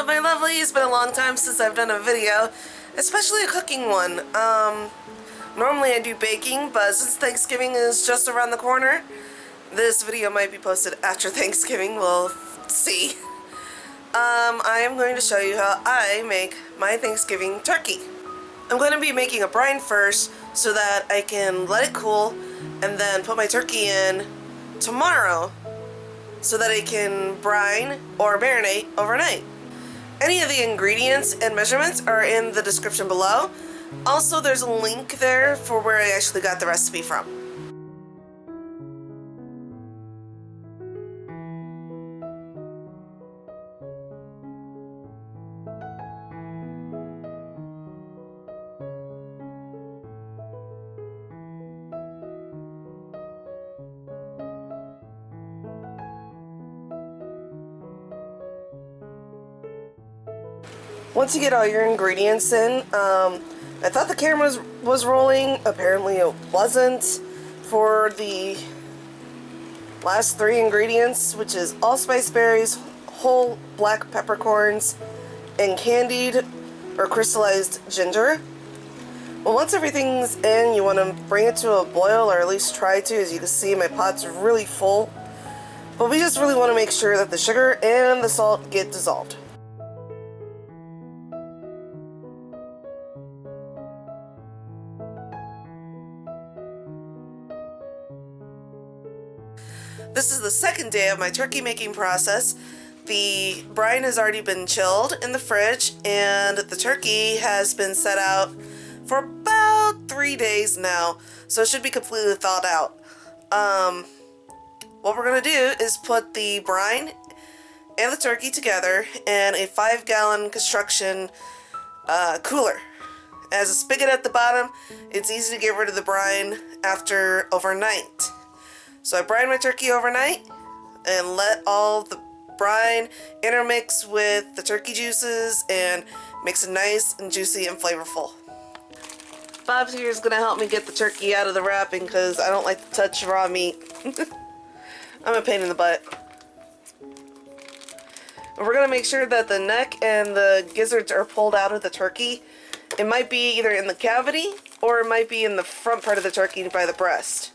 up, my lovely? It's been a long time since I've done a video, especially a cooking one. Normally I do baking, but since Thanksgiving is just around the corner, this video might be posted after Thanksgiving. We'll see. I am going to show you how I make my Thanksgiving turkey. I'm going to be making a brine first so that I can let it cool and then put my turkey in tomorrow so that it can brine or marinate overnight. Any of the ingredients and measurements are in the description below. Also, there's a link there for where I actually got the recipe from. Once you get all your ingredients in, I thought the camera was rolling. Apparently it wasn't for the last three ingredients, which is allspice berries, whole black peppercorns, and candied or crystallized ginger. Well, once everything's in, you want to bring it to a boil, or at least try to. As you can see, my pot's really full. But we just really want to make sure that the sugar and the salt get dissolved. This is the second day of my turkey making process. The brine has already been chilled in the fridge, and the turkey has been set out for about 3 days now, so it should be completely thawed out. What we're going to do is put the brine and the turkey together in a 5-gallon construction cooler. It has a spigot at the bottom. It's easy to get rid of the brine after overnight. So I brine my turkey overnight and let all the brine intermix with the turkey juices and makes it nice and juicy and flavorful. Bob's here is going to help me get the turkey out of the wrapping because I don't like to touch raw meat. I'm a pain in the butt. We're going to make sure that the neck and the gizzards are pulled out of the turkey. It might be either in the cavity or it might be in the front part of the turkey by the breast.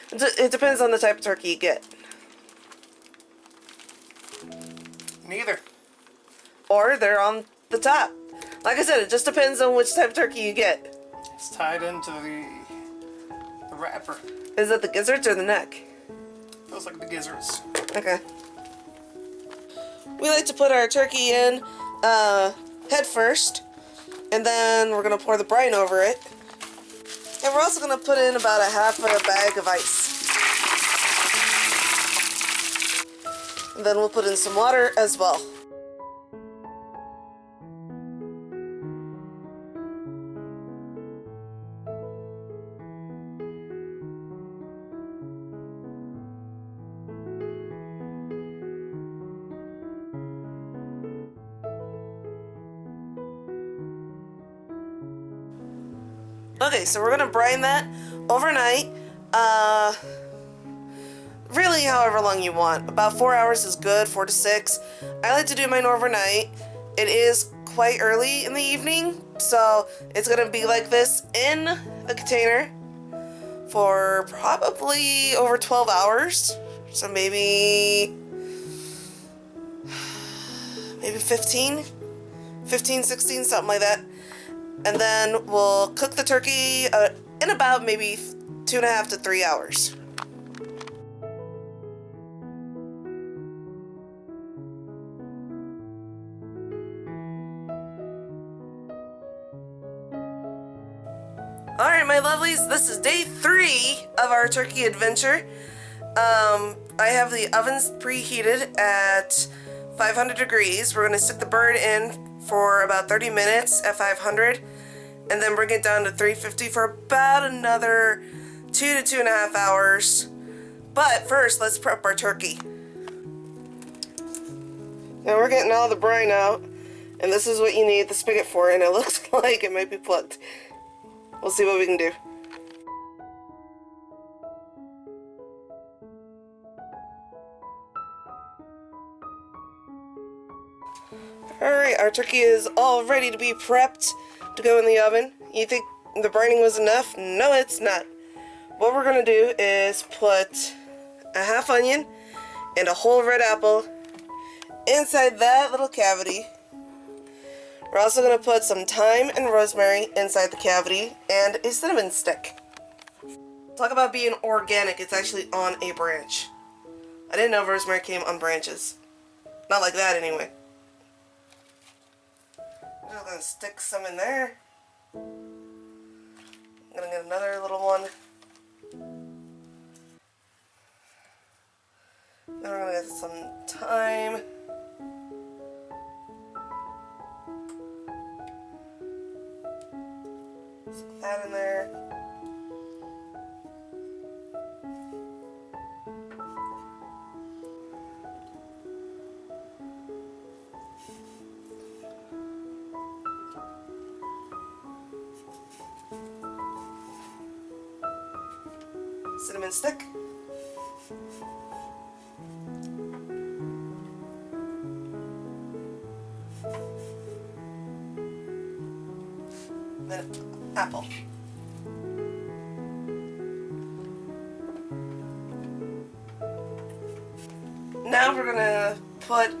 It depends on the type of turkey you get. Neither. Or they're on the top. Like I said, it just depends on which type of turkey you get. It's tied into the wrapper. Is it the gizzards or the neck? Feels like the gizzards. Okay. We like to put our turkey in head first, and then we're going to pour the brine over it. And we're also going to put in about a half a bag of ice. And then we'll put in some water as well. Okay, so we're gonna brine that overnight. Really however long you want. About 4 hours is good, 4 to 6. I like to do mine overnight. It is quite early in the evening, so it's gonna be like this in the container for probably over 12 hours. So maybe 15, 16, something like that. And then we'll cook the turkey in about maybe 2.5 to 3 hours. Alright, my lovelies, this is day 3 of our turkey adventure. I have the ovens preheated at 500 degrees. We're going to stick the bird in for about 30 minutes at 500 and then bring it down to 350 for about another 2 to 2.5 hours. But first, let's prep our turkey. Now we're getting all the brine out, and this is what you need the spigot for, and it looks like it might be plugged. We'll see what we can do. Alright. our turkey is all ready to be prepped to go in the oven. You think the brining was enough? No, it's not. What we're going to do is put a half onion and a whole red apple inside that little cavity. We're also going to put some thyme and rosemary inside the cavity and a cinnamon stick. Talk about being organic, it's actually on a branch. I didn't know rosemary came on branches. Not like that anyway. I'm just going to stick some in there. I'm going to get another little one. Then we're going to get some thyme. Stick that in there. Cinnamon stick. Then apple. Now we're gonna put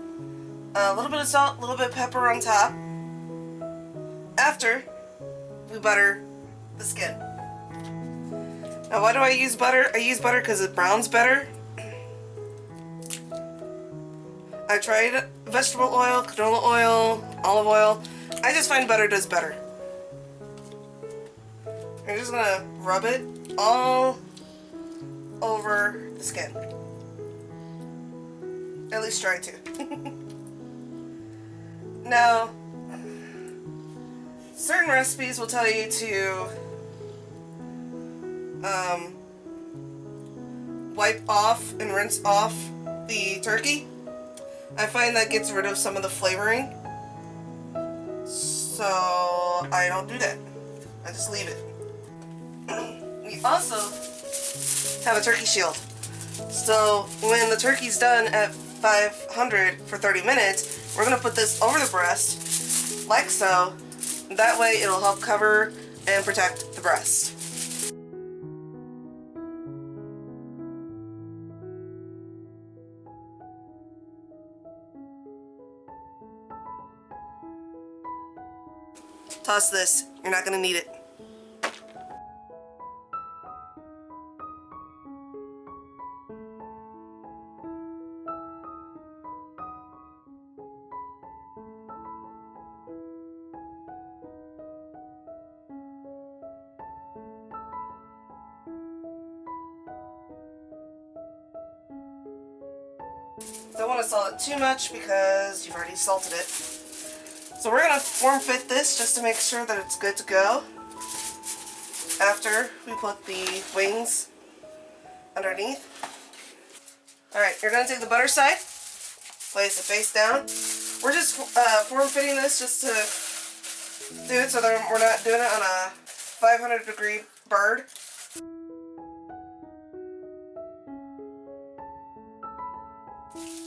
a little bit of salt, a little bit of pepper on top after we butter the skin. Now why do I use butter? I use butter because it browns better. I tried vegetable oil, canola oil, olive oil. I just find butter does better. I'm just gonna rub it all over the skin. At least try to. Now, certain recipes will tell you to wipe off and rinse off the turkey. I find that gets rid of some of the flavoring, so I don't do that. I just leave it. We also have a turkey shield, so when the turkey's done at 500 for 30 minutes, we're going to put this over the breast like so. That way it'll help cover and protect the breast. Toss this, you're not going to need it. Don't want to salt it too much because you've already salted it. So we're going to form fit this just to make sure that it's good to go after we put the wings underneath. Alright, you're going to take the butter side, place it face down. We're just form fitting this just to do it so that we're not doing it on a 500-degree bird.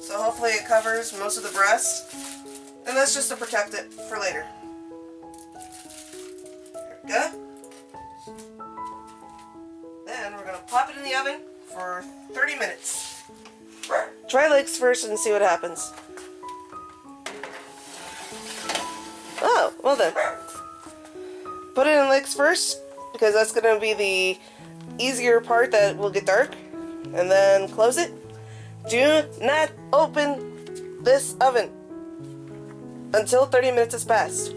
So hopefully it covers most of the breast. And that's just to protect it for later. There we go. Then we're going to pop it in the oven for 30 minutes. Try legs first and see what happens. Oh, well then. Put it in legs first because that's going to be the easier part that will get dark. And then close it. Do not open this oven until 30 minutes has passed.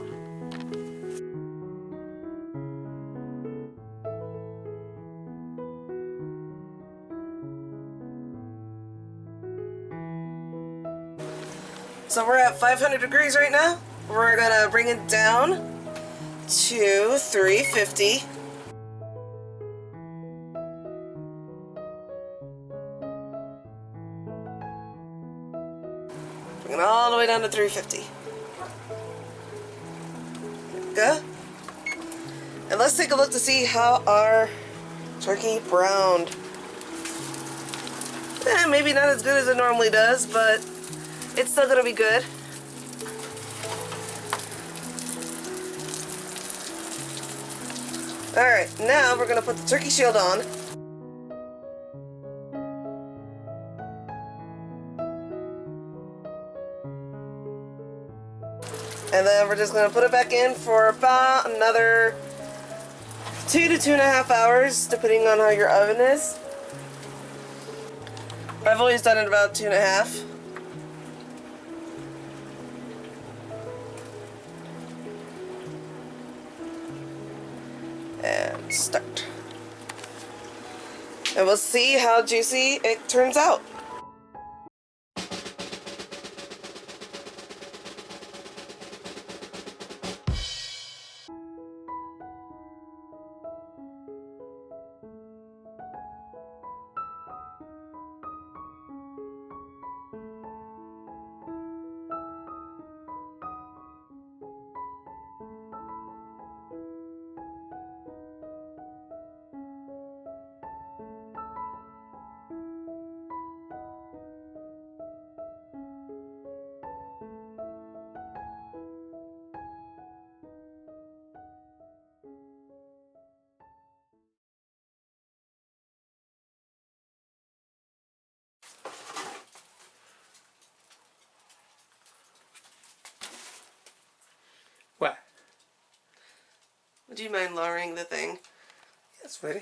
So we're at 500 degrees right now. We're gonna bring it down to 350. Bring it all the way down to 350. Good. And let's take a look to see how our turkey browned. Maybe not as good as it normally does, but it's still gonna be good. Alright, now we're going to put the turkey shield on. And then we're just going to put it back in for about another 2 to 2.5 hours, depending on how your oven is. I've always done it about 2.5. And start. And we'll see how juicy it turns out. What? Would you mind lowering the thing? Yes, ready.